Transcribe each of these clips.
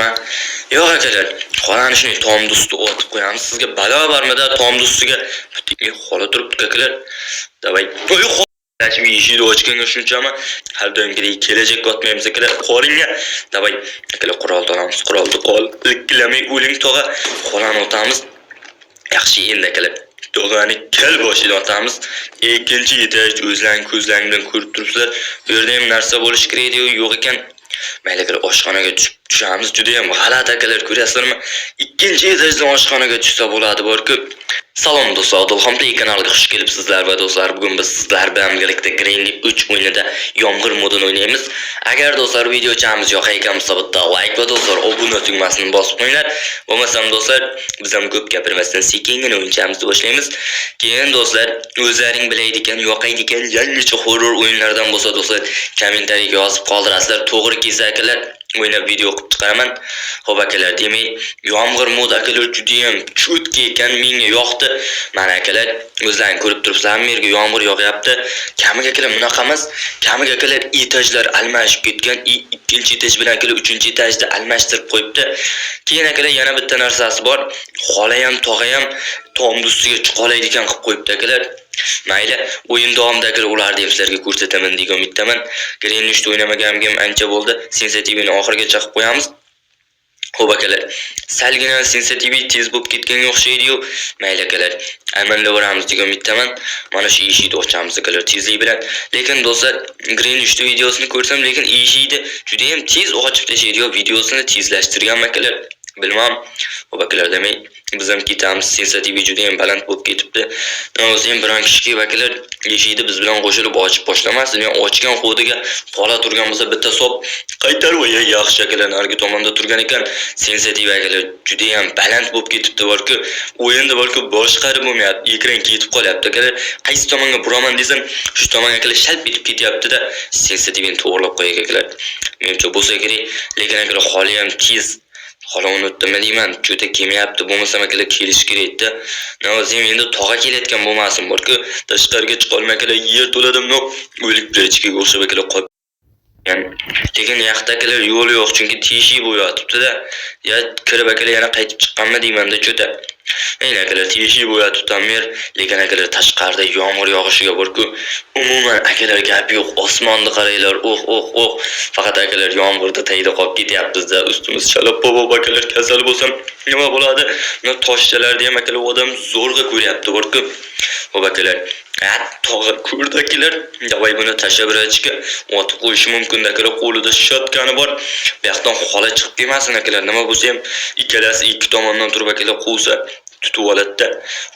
bo'ldimi? Yo'q akalar, xolani shuni tom dusti otib qo'yamiz. Sizga balo bormada tom dustiga butikni xola turibdi akalar. Davay. Oy xola eshikni ochganga shunchami har doimgidek kelajak otmaymiz akalar. Qo'lingga. Davay. Akalar qurolni olamiz. Qurolni qol. Ikkilamay o'ling tog'a. Xolani otamiz. Yaxshi endi akalar. Tog'ani kal boshida otamiz. Ikkinchi etaj o'zlaring ko'zlaringdan ko'rib turibsizlar. Bu yerda ham narsa bo'lish kerak yo'q ekan. Mayli akalar oshxonaga tushamiz. Juda ham g'alati akalar ko'rasizlarmi? Ikkinchi etajdan oshxonaga tushsa bo'ladi borku. Salom do'stlar, Abdulhamid kanaliga xush kelibsizlar va do'stlar, bugun biz sizlar bilan birgalikda Greenly 3 o'yinida yomg'ir modini o'ynaymiz. Agar do'stlar videochamiz yoqayotgan bo'lsa, bitta like va do'stlar obuna tugmasini bosib qo'yinglar. Bo'lmasam do'stlar, biz ham ko'p gapirmasdan sekingina o'yinchamizni boshlaymiz. Keyin do'stlar, o'zlaring bilaydigan, yoqaydigan yangicha horror o'yinlardan bo'lsa do'stlar, kommentariyaga yozib qoldirasizlar. To'g'ri kelsa akalar, o'ynab video qilib chiqaraman. Xo'p akalar, demak, yomg'ir mod akalar juda ham chutki ekan, menga yoqdi. Mana akalar, o'zlaring ko'rib turibsizlarmi, yerga yomg'ir yog'yapti. Kamiga akalar bunaqa emas. Kamiga akalar etajlar almashib ketgan. Ikkinchi etaj bilan akalar uchinchi etajda almashtirib qo'yibdi. Keyin akalar yana bitta narsasi bor. Xola ham, tog'a ham tom ustiga chiqolaydigan qilib qo'yibdi akalar. Mayli, o'yin davomida akalar ularni ham sizlarga ko'rsataman degan umiddaman. Greenly 3 o'ynamaganimga ancha bo'ldi. Sensitivini oxirigacha qilib qo'yamiz. Xo'p akalar, salgina sensitivity tez bo'lib ketganga o'xshaydi-yu. Mayli akalar, amallayveramiz degan umiddaman. Mana shu eshikni ochamiz akalar tezlik bilan. Lekin do'stlar, Greenly 3 videosini ko'rsam, lekin eshikni juda ham tez ochib tashlaydi-yu, videosini tezlashtirgan akalar. Bilmam. Xo'p akalar, demak, biz ham ketamiz. Sensitivity juda ham baland bo'lib ketibdi. O'zi ham biron kishi akalar eshikni biz bilan qo'shilib ochib boshlamas. Men ochgan xodiga qola turgan bo'lsa bitta sop qaytarib yaxshi akalar nargi tomonda turgan ekan. Sensitivity akalar juda ham baland bo'lib ketibdi borku, o'yinda borku boshqarib bo'lmayapti. Ekran ketib qolyapti akalar. Qaysi tomonga buraman desam, shu tomonga akalar shalp etib ketyapti-da. Sensitivityni to'g'rilab qo'yay akalar. Menimcha bo'lsa kerak, lekin akalar holi ham tez. Xola unutdim deyman, juda kelmayapti, bo'lmasam akalar kelish kerak-da. Nozim endi tog'a kelayotgan bo'lmasin, borku tashqariga chiqa olmay akalar yer to'ladim, o'lik birchiga o'xshab akalar qolib. Lekin yaxta akalar yo'l yo'q, chunki teshik bo'yatibdi-da. Ya kirib akalar yana qaytib chiqqanmi deyman-da juda. Mayli akalar teshik bo'yatibdi mer, lekin akalar tashqarida yomg'ir yog'ishiga borku, umuman akalar gap yo'q. Osmonni qaranglar, faqat akalar yomg'irda tayda qolib ketyapmiz-da, ustimiz chalab bobo akalar kasal bo'lsam nima bo'ladi? Mana toshchalarni ham akalar odam zo'rg'a ko'ryapti borku. Xo'p akalar, tog'a ko'rdakilar, davay buni tashabrachga otib qo'yishi mumkin akalar, qo'lida shotkani bor. Bu yoqdan xola chiqib kelmasin akalar, nima bo'lsa ham ikkalasi ikki tomondan turib akalar quvsa tutib oladi-da.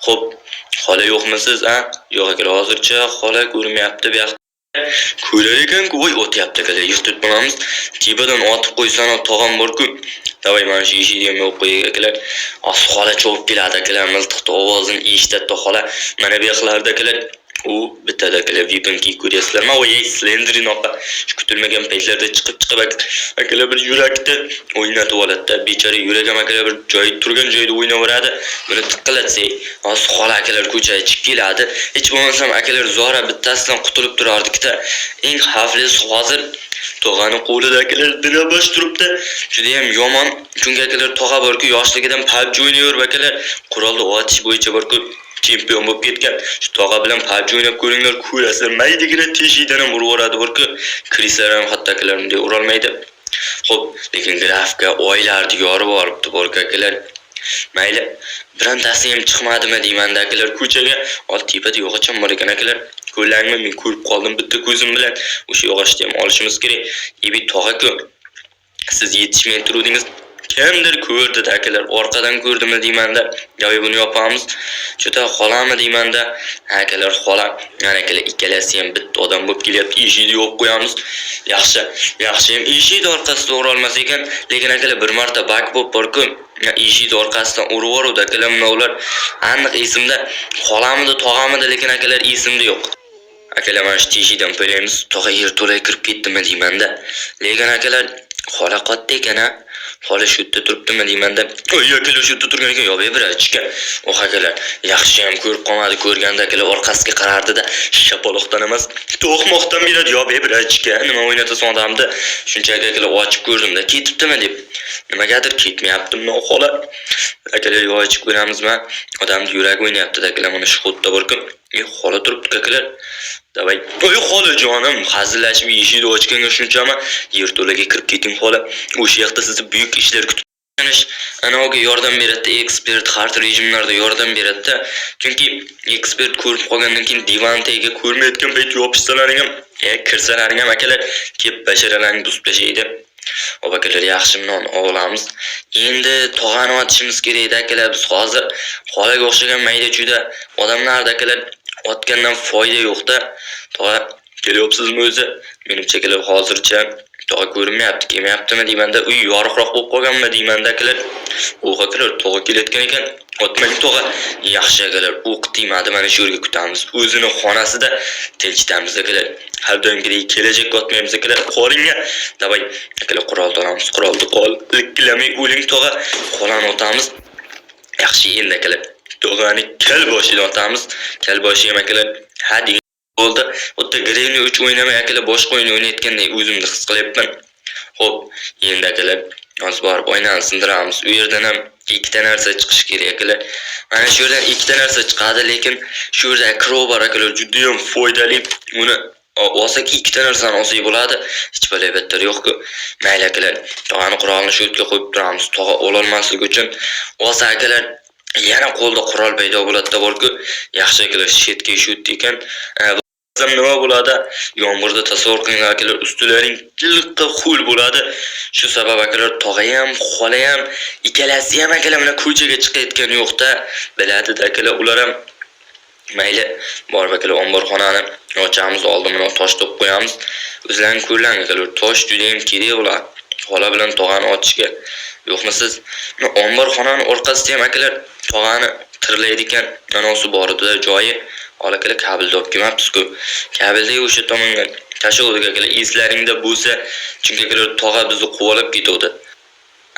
Xo'p, xola yo'qmisiz, a? Yo'q akalar, hozircha xola ko'rmayapti bu yoqda. Ko'rar ekan-ku, voy o'tyapti akalar, yiqitib qo'yamiz. Tepadan otib qo'ysan, tog'am bor-ku. Davay mana shu eshikni ham yo'q qo'yay akalar. Xola cho'p keladi akalar, miltiqni ovozini eshitadi xola. Mana bu yoqlarda akalar u bittada akalar VPNki ko'ryapsizlarmi? Voy Slender'in oqa shu kutilmagan paytlarda chiqib akalar bir yurakni o'ynatib oladi-da. Bechora yuragim akalar bir joyda turgan joyda o'ynaveradi. Buni tiqqilatsak, hozir xola akalar ko'chaga chiqib keladi. Hech bo'lmasam akalar Zora bittasidan qutulib turardik-da. Eng xavflisi hozir tog'ani qo'lida akalar dinabash turibdi. Juda ham yomon. Chunki akalar tog'a borku, yoshligidan PUBG o'ynayver akalar. Qurolni otish bo'yicha borku chempion bo'lib ketgan. Shu tog'a bilan PUBG o'ynab ko'ringlar, ko'rasizlar. Maydigina teshikdan ham urib borku, krislar ham hatto akalar unday ura olmaydi. Xo'p, lekin grafika oylarni yorib boribdi borku akalar. Mayli, birontasi ham chiqmadimi deyman-da akalar ko'chaga. Ol tepada yog'ocham bor ekan akalar. Ko'rlangmi, men ko'rib qoldim bitta ko'zim bilan. O'sha yog'ochni ham olishimiz kerak. Ebi tog'a-ku. Siz yetishmay turuvdingiz. Kimdir ko'rdi-da akalar, orqadan ko'rdimmi deyman-da. Yo'q, buni yopamiz. Juda xolami deyman-da. Akalar xola, mana akalar ikkalasi ham bitta odam bo'lib kelyapti. Eshikni yopib qo'yamiz. Yaxshi ham eshikni orqasidan ura olmas ekan, lekin akalar bir marta bak bo'lib borku, eshikni orqasidan urib yubordi akalar. Mana ular aniq esimda, xolamidi, tog'amidi, lekin akalar esimda yo'q. Akalar mana shu teshikdan qo'yamiz. Tog'a yer to'lay kirib ketdimi deyman-da. Lekin akalar xola qotdi ekan-a. Xola shu yerda turibdimi deyman-da. Oy akalar shu yerda turgan ekan, yo'q birachka. Akalar, yaxshi ham ko'rib qolmadi, ko'rganda akalar orqasiga qarardi-da, shapaloqdan emas, to'qmoqdan beradi, yo'q birachka. Nima o'ynatasan odamni? Shunchaki akalar ochib ko'rdim-da, ketibdimi deb. Nimagadir ketmayaptimi xola? Akalar yo'q ichib ko'ramizmi? Odamning yuragi o'ynayapti akalar mana shu xudda borkim. Xola turibdi akalar. Davay. Xola jonim, hazillashib eshikni ochganga shunchami yerto'laga kirib keting xola. O'sha yoqda sizni buyuk ishlar kutib anaga yordam beradi, ekspert har rejimlarda yordam beradi. Chunki ekspert ko'rib qolgandan keyin divan tagiga ko'rmayotgan payt yopishsalaring ham, kirsalaring ham akalar kelib basharalarni buzib tashlaydi. Akalar yaxshi non olamiz. Endi tog'ani otishimiz kerak edi akalar. Biz hozir xolaga o'xshagan mayda-chuyda odamlarda akalar otgandan foyda yo'q-da. Tog'a kelyapsizmi o'zi? Menimcha akalar hozircha tog'a ko'rinmayapti, kelmayaptimi deymanda, uy yorug'roq bo'lib qolganmi deymanda akalar. Akalar tog'a kelayotgan ekan. Otmalik tog'a yaxshi akalar. O'qitimadi mana shu yerga kutamiz. O'zini xonasida tinchitamiz akalar. Har doimgidek kelajak otmaymiz akalar. Qo'lingga davay akalar qurol olamiz. Qurolni qol, likkilamay o'ling tog'a. Qolani otamiz. Yaxshi endi akalar. Tog'ani kal boshidan otamiz. Kal boshi ham akalar hadi bo'ldi. O'tda greyni 3 o'ynamay akalar boshqa o'yin o'ynayotgandek o'zimni his qilyapman. Xo'p, endi akalar hozir borib o'ynani sindiramiz. U yerdan ham ikkita narsa chiqish kerak akalar. Mana shu yerdan ikkita narsa chiqadi, lekin shu yerda crowbar akalar juda ham foydali. Uni olsak ikkita narsani olsak bo'ladi. Hech bir albatta yo'q-ku. Mayli akalar, tog'ani qurolni shu yerga qo'yib turamiz. Tog'a ololmasligi uchun olsa akalar yana qo'lda qurol paydo bo'ladi borku. Yaxshi akalar shetga shut ekan. Nima bo'ladi? Yomg'irda tasavvur qiling akalar, ustularing qilqqa xul bo'ladi. Shu sabab akalar tog'a ham, xola ham, ikkalasi ham akalar mana ko'chaga chiqayotgan yo'q-da. Biladi-da akalar, ular ham mayli bor akalar omborxonani ochamiz, oldimini tosh to'p qo'yamiz. O'zlaring ko'rlang akalar, tosh juda ham kerak bo'ladi. Xola bilan tog'ani ochishga. Yo'qmisiz? Omborxonani orqasida ham akalar tog'ani tirlaydigan anosi bor edi joyi. Akalar kabelni olib kelmabsiz-ku. Kabelni o'sha tomonga tashlaydik akalar. Eslaringda bo'lsa, chunki akalar tog'a bizni quvalab ketdi.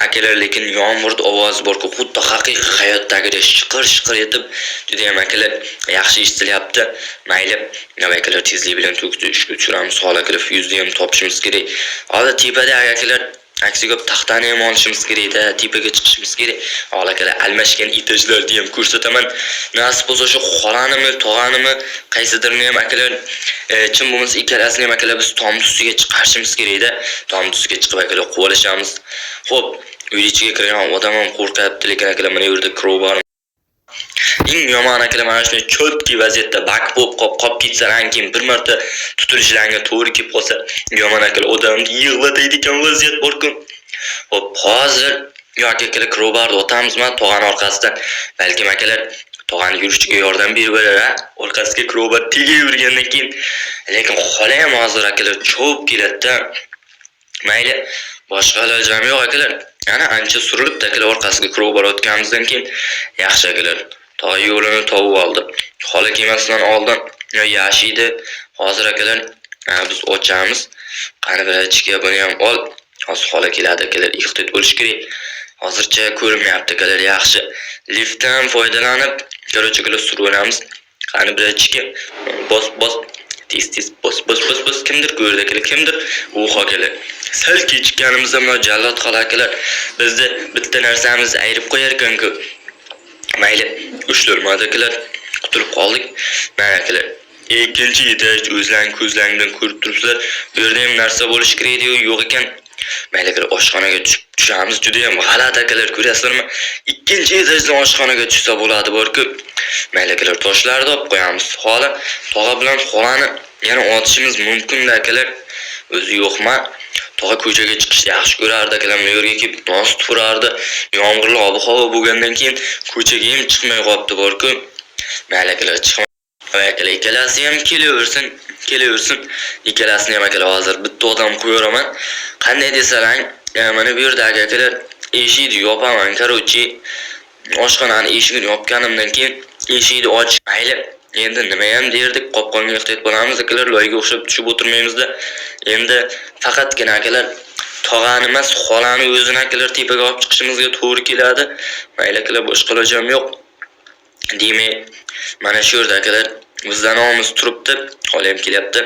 Akalar lekin yomg'irning ovozi bor-ku, xuddi haqiqiy hayotdagidek shiqir-shiqir etib, juda ham akalar yaxshi eshitilyapti. Mayli, nima akalar tezlik bilan tushiramiz. Xola akalar fyuzni ham topishimiz kerak. Hozir tepada akalar aksiga taxtani ham olishimiz kerak-da, tepaga chiqishimiz kerak. Akalar almashgan etajlarni ham ko'rsataman. Nasib bo'lsa shu xolanimi, tog'animi, qaysidirini ham akalar chin bo'lmasa ikkalasini ham akalar biz tom ustiga chiqarishimiz kerak-da. Tom ustiga chiqib akalar quvalashamiz. Xo'p, uy ichiga kirgan odam ham qo'rqyapti, lekin akalar mana yerda crowbar. Eng yomon akalar mana shunday cho'tki vaziyatda bak bo'lib qolib ketsadan keyin bir marta tutilishlarga to'g'ri kelib qolsa, yomon akalar odamni yig'latadigan vaziyat bor-ku. Xo'p, hozir yoki akalar crowbarni otamizmi tog'ani orqasidan, balkim akalar tog'ani yurishiga yordam berib berar, orqasiga crowbar tegib yurgandan keyin, lekin xola ham hozir akalar cho'p keladi-da. Mayli, boshqa ilojim yo'q akalar. Ana ancha surilib akalar orqasiga crowbar otganimizdan keyin yaxshi akalar. Tog'a yo'lini topib oldi. Xola kelmasidan oldin yashidi. Hozir akalar biz ochamiz. Qani bilachiga buni ham ol. Hozir xola keladi akalar, ehtiyot bo'lish kerak. Hozircha ko'rinmayapti akalar, yaxshi. Liftdan foydalanib, ko'rchiga suramiz. Qani bilachiga bos tez bos kimdir ko'rdi akalar, kimdir akalar. Sal kechikkanimizda mana jallod xola akalar bizni bitta narsamizni ayirib qo'yar ekan-ku. Mayli, ushtirmadi akalar, qutulib qoldik. Mana akalar, ikkinchi etaj o'zlaring ko'zlaringdan ko'rib turibsizlar. Bu yerda ham narsa bo'lish kerak-ku, yo'q ekan. Mayli akalar, oshxonaga tushamiz. Juda ham g'alati akalar, ko'rasizlarmi? Ikkinchi etajdan oshxonaga tushsa bo'ladi bor-ku. Mayli akalar, toshlarni olib qo'yamiz. Xola, tog'a bilan xolani yana otishimiz mumkin-da akalar. O'zi yo'qmi? Tog'a ko'chaga chiqishni yaxshi ko'rardi akalar, bu yerga kelib nos tufurardi. Yomg'irli ob-havo bo'lgandan keyin ko'chaga ham chiqmay qolibdi bor-ku. Mayli akalar, chiqmay. Akalar ikkalasi ham kelaversin. Ikkalasini ham akalar hozir bitta odam qo'yaraman. Qanday desalang, mana bu yerda akalar eshikni yopaman, qarochi. Oshxonani eshigini yopganimdan keyin eshikni och. Mayli, endi nima ham derdik, qopqonga ehtiyot bo'lamiz akalar, loyiga o'xshab tushib o'tirmaymiz-da. Endi faqatgina akalar tog'ani emas, xolani o'zini akalar tepaga olib chiqishimizga to'g'ri keladi. Mayli akalar, boshqa ilojim yo'q. Demak, mana shu yerda akalar bizdan omimiz turibdi, xola ham kelyapti.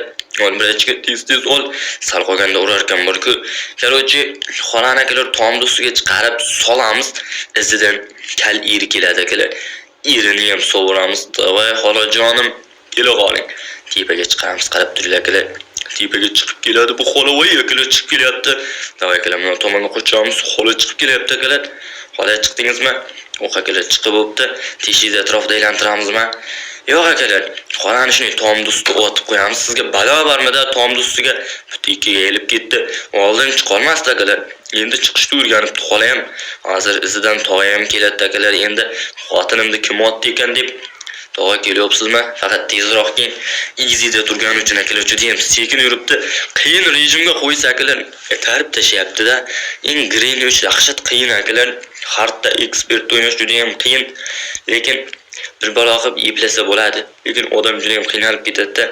Ol birochga tez ol. Sal qolganda urarkan bor-ku. Короче, xolani akalar tomni ustiga chiqarib solamiz. Izidan kal eri keladi akalar. Erini ham sovuramiz. Voy xolajonim, kela qoling. Tepaga chiqamiz, qarab turinglar akalar. Tepaga chiqib keladi bu xola, voy akalar chiqib kelyapti. Davay akalar, mana tomonga qochamiz. Xola chiqib kelyapti akalar. Xola chiqdingizmi? O'q akalar chiqib bo'pti. Teshikni atrofida aylantiramizmi? Yo'q akalar, xolani shuni tomni ustiga otib qo'yamiz. Sizga balo bormidi? Tomni ustiga butikiga elib ketdi. Oldin chiqolmasdi akalar. Endi chiqishni o'rganibdi xola ham. Hozir izidan tog'a ham keladi akalar. Endi xotinimni kim otdi ekan deb tog'a kelyapsizmi? Faqat tezroq keling. Easy'da turgani uchun akalar juda ham sekin yuribdi. Qiyin rejimga qo'ysa akalar tarib tashyapti-da. Eng green uch yaxshi qiyin akalar. Hardda expert o'ynash juda ham qiyin. Lekin bir balo qilib eplasa bo'ladi. Lekin odam juda ham qiynalib ketadi-da.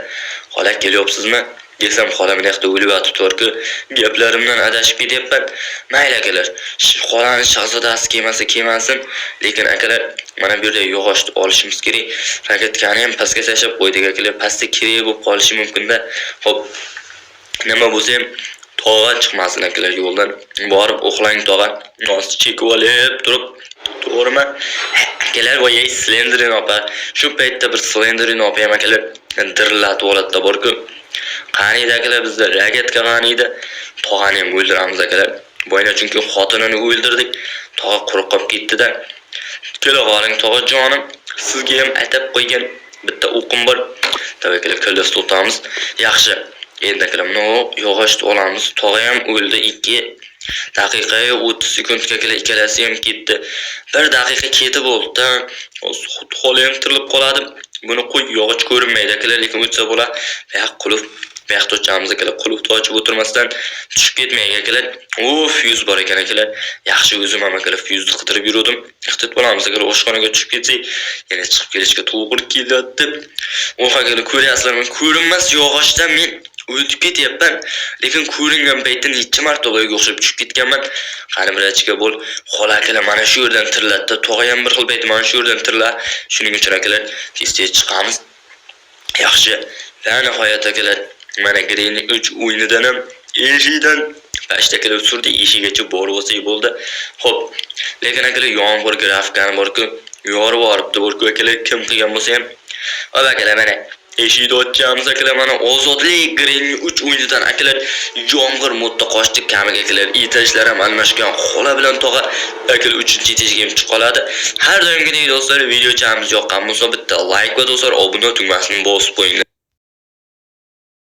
Xola kelyapsizmi? Desam xola meni yoqda o'lib yotibdi-ku. Gaplarimdan adashib ketyapman. Mayli akalar, xolani shahzodasi kelmasin. Lekin akalar, mana bu yerda yog'ochni olishimiz kerak. Rakatkani ham pastga tashlab qo'ydik akalar. Pastda kerak bo'lib qolishi mumkin-da. Xo'p, nima bo'lsa ham tog'a chiqmasin akalar yo'ldan. Borib uxlang tog'a. Nosti chekib olib turib, to'g'rimi? Akalar, voy Slenderni opa. Shu paytda bir Slenderni opa ham akalar dirillatib oladi bor-ku. Qaniydi akalar, bizda ragatka qaniydi. Tog'ani ham o'ldiramiz akalar. Boyna chunki xotinini o'ldirdik. Tog'a quruq qolib ketdi-da. Kela qoling tog'a jonim. Sizga ham atab qo'ygan bitta o'qim bor. Tavakkal kallasi tutamiz. Yaxshi. Endi akalar, mana yog'ochni olamiz. Tog'a ham o'ldi. 2 daqiqaga 30 sekundga akalar ikkalasi ham ketdi. 1 daqiqa ketib bo'ldi. Xola ham tirilib qoladi. Buni qo'y, yog'och ko'rinmaydi akalar, lekin o'tsa bo'ladi. Yo'q, qulf Bayaqda o'tamiz akalar, qulfni ochib o'tirmasdan tushib ketmaydi akalar. Fuse bor ekan akalar. Yaxshi o'zim ham akalar fuse qidirib yurdim. Ehtiyot bo'lamiz akalar, oshxonaga tushib ketsak, yana chiqib kelishga to'g'ri keladi. Akalar, ko'ryapsizlarmi? Ko'rinmas yog'ochdan men o'tib ketyapman. Lekin ko'ringan paytda necha marta o'yga o'xshab tushib ketganman. Qani birachga bo'l. Xola akalar mana shu yerdan tirlatdi. Tog'a ham bir xil payt mana shu yerdan tirlar. Shuning uchun akalar tez-tez chiqamiz. Yaxshi. Va nihoyat akalar, mana Green 3 o'yinidan ham eshidan pashtakilar surdi, eshigacha borib olsak bo'ldi. Xo'p, lekin akalar yomg'ir grafikani bor-ku, yorib boribdi bor-ku akalar, kim qilgan bo'lsa ham. Akalar mana eshikni ochamiz akalar, mana ozodlik Green 3 o'yinidan akalar yomg'ir modda qochdi, kamiga akalar etajlar ham almashgan. Xola bilan tog'a akalar 3-etajga ham chiqib qoladi. Har doimgidek do'stlar, videochamiz yoqqan bo'lsa bitta like va do'stlar obuna tugmasini bosib qo'ying.